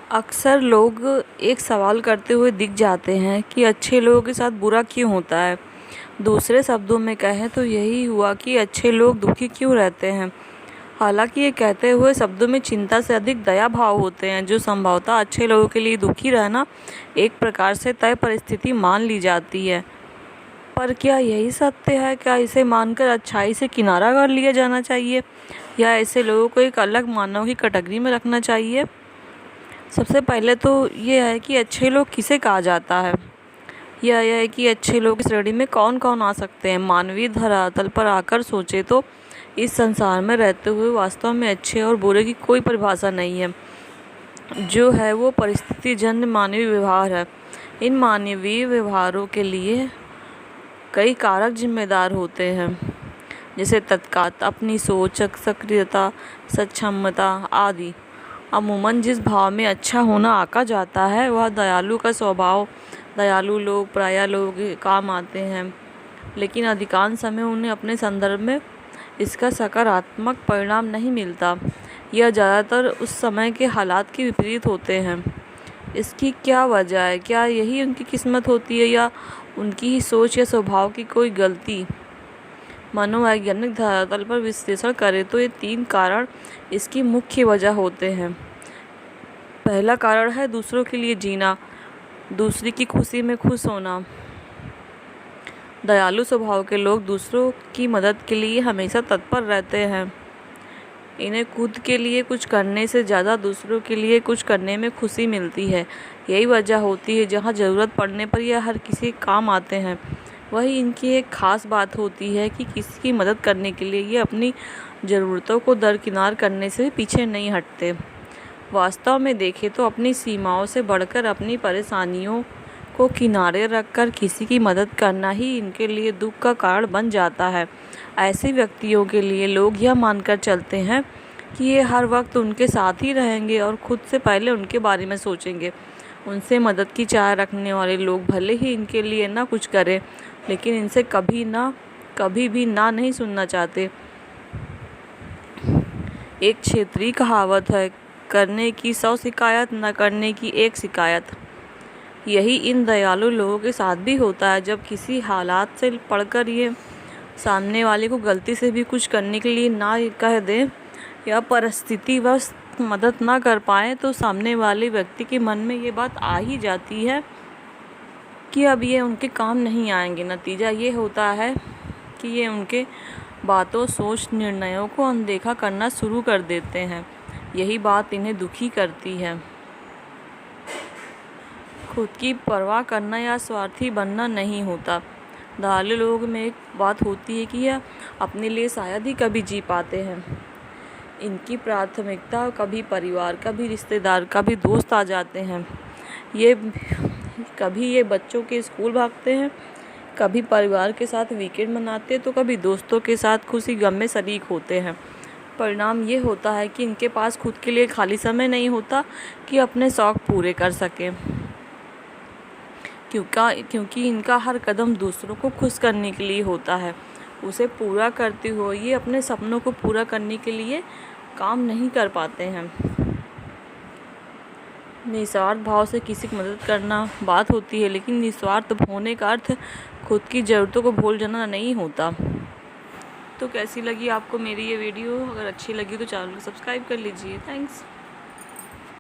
अक्सर लोग एक सवाल करते हुए दिख जाते हैं कि अच्छे लोगों के साथ बुरा क्यों होता है। दूसरे शब्दों में कहें तो यही हुआ कि अच्छे लोग दुखी क्यों रहते हैं। हालांकि ये कहते हुए शब्दों में चिंता से अधिक दया भाव होते हैं, जो संभवतः अच्छे लोगों के लिए दुखी रहना एक प्रकार से तय परिस्थिति मान ली जाती है। पर क्या यही सत्य है? क्या इसे मानकर अच्छाई से किनारा कर लिया जाना चाहिए, या ऐसे लोगों को एक अलग मानव की कैटेगरी में रखना चाहिए? सबसे पहले तो ये है कि अच्छे लोग किसे कहा जाता है। यह है कि अच्छे लोग की श्रेणी में कौन कौन आ सकते हैं। मानवीय धरातल पर आकर सोचे तो इस संसार में रहते हुए वास्तव में अच्छे और बुरे की कोई परिभाषा नहीं है। जो है वो परिस्थिति जन्य मानवीय व्यवहार है। इन मानवीय व्यवहारों के लिए कई कारक जिम्मेदार होते हैं, जैसे तत्काल अपनी सोच, सक्रियता, सक्षमता आदि। अमूमन जिस भाव में अच्छा होना आका जाता है वह दयालु का स्वभाव। दयालु लोग प्रायः लोगों के काम आते हैं, लेकिन अधिकांश समय उन्हें अपने संदर्भ में इसका सकारात्मक परिणाम नहीं मिलता। यह ज़्यादातर उस समय के हालात के विपरीत होते हैं। इसकी क्या वजह है? क्या यही उनकी किस्मत होती है, या उनकी ही सोच या स्वभाव की कोई गलती? मनोवैज्ञानिक धरातल पर विश्लेषण करें तो ये 3 कारण इसकी मुख्य वजह होते हैं। पहला कारण है दूसरों के लिए जीना, दूसरी की खुशी में खुश होना। दयालु स्वभाव के लोग दूसरों की मदद के लिए हमेशा तत्पर रहते हैं। इन्हें खुद के लिए कुछ करने से ज़्यादा दूसरों के लिए कुछ करने में खुशी मिलती है। यही वजह होती है जहाँ ज़रूरत पड़ने पर यह हर किसी काम आते हैं। वही इनकी एक ख़ास बात होती है कि किसी की मदद करने के लिए ये अपनी ज़रूरतों को दरकिनार करने से पीछे नहीं हटते। वास्तव में देखें तो अपनी सीमाओं से बढ़कर अपनी परेशानियों को किनारे रखकर किसी की मदद करना ही इनके लिए दुख का कारण बन जाता है। ऐसे व्यक्तियों के लिए लोग यह मानकर चलते हैं कि ये हर वक्त उनके साथ ही रहेंगे और खुद से पहले उनके बारे में सोचेंगे। उनसे मदद की चाह रखने वाले लोग भले ही इनके लिए ना कुछ करें, लेकिन इनसे कभी भी ना नहीं सुनना चाहते। एक क्षेत्रीय कहावत है, करने की 100 शिकायत, न करने की 1 शिकायत। यही इन दयालु लोगों के साथ भी होता है। जब किसी हालात से पढ़कर ये सामने वाले को गलती से भी कुछ करने के लिए ना कह दें या परिस्थितिवश मदद ना कर पाएँ, तो सामने वाले व्यक्ति के मन में ये बात आ ही जाती है कि अब ये उनके काम नहीं आएंगे। नतीजा ये होता है कि ये उनके बातों, सोच, निर्णयों को अनदेखा करना शुरू कर देते हैं। यही बात इन्हें दुखी करती है। खुद की परवाह करना या स्वार्थी बनना नहीं होता। दयालु लोगों में एक बात होती है कि यह अपने लिए शायद ही कभी जी पाते हैं। इनकी प्राथमिकता कभी परिवार, कभी रिश्तेदार, कभी दोस्त आ जाते हैं। कभी ये बच्चों के स्कूल भागते हैं, कभी परिवार के साथ वीकेंड मनाते हैं, तो कभी दोस्तों के साथ खुशी गम में शरीक होते हैं। परिणाम ये होता है कि इनके पास खुद के लिए खाली समय नहीं होता कि अपने शौक़ पूरे कर सकें, क्योंकि इनका हर कदम दूसरों को खुश करने के लिए होता है। उसे पूरा करते हुए ये अपने सपनों को पूरा करने के लिए काम नहीं कर पाते हैं। निस्वार्थ भाव से किसी की मदद करना बात होती है, लेकिन निस्वार्थ होने का अर्थ खुद की ज़रूरतों को भूल जाना नहीं होता। तो कैसी लगी आपको मेरी ये वीडियो? अगर अच्छी लगी तो चैनल को सब्सक्राइब कर लीजिए। थैंक्स।